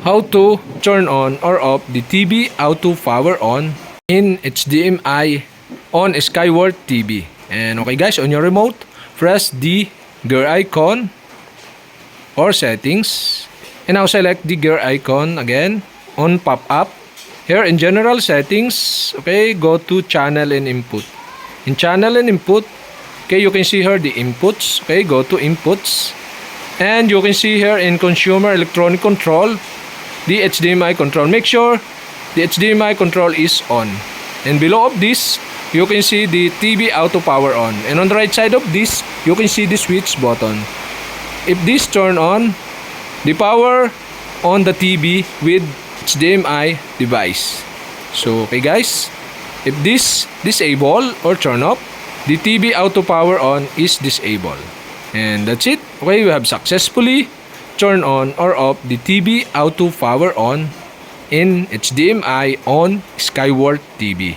how to turn on or off the TV auto power on in HDMI on Skyworth TV. And okay guys, on your remote, press the gear icon or settings, and now select the gear icon again on pop-up. Here in general settings, okay, go to channel and input. In channel and input, okay, you can see here the inputs. Okay, go to inputs, and you can see here in consumer electronic control the HDMI control. Make sure the HDMI control is on, and below of this you can see the TV auto power on, and on the right side of this you can see the switch button. If this turn on, the power on the TV with HDMI device. So okay guys, if this disable or turn off, the TV auto power on is disabled. And that's it. Okay, we have successfully turned on or off the TV auto power on in HDMI on Skyworth TV.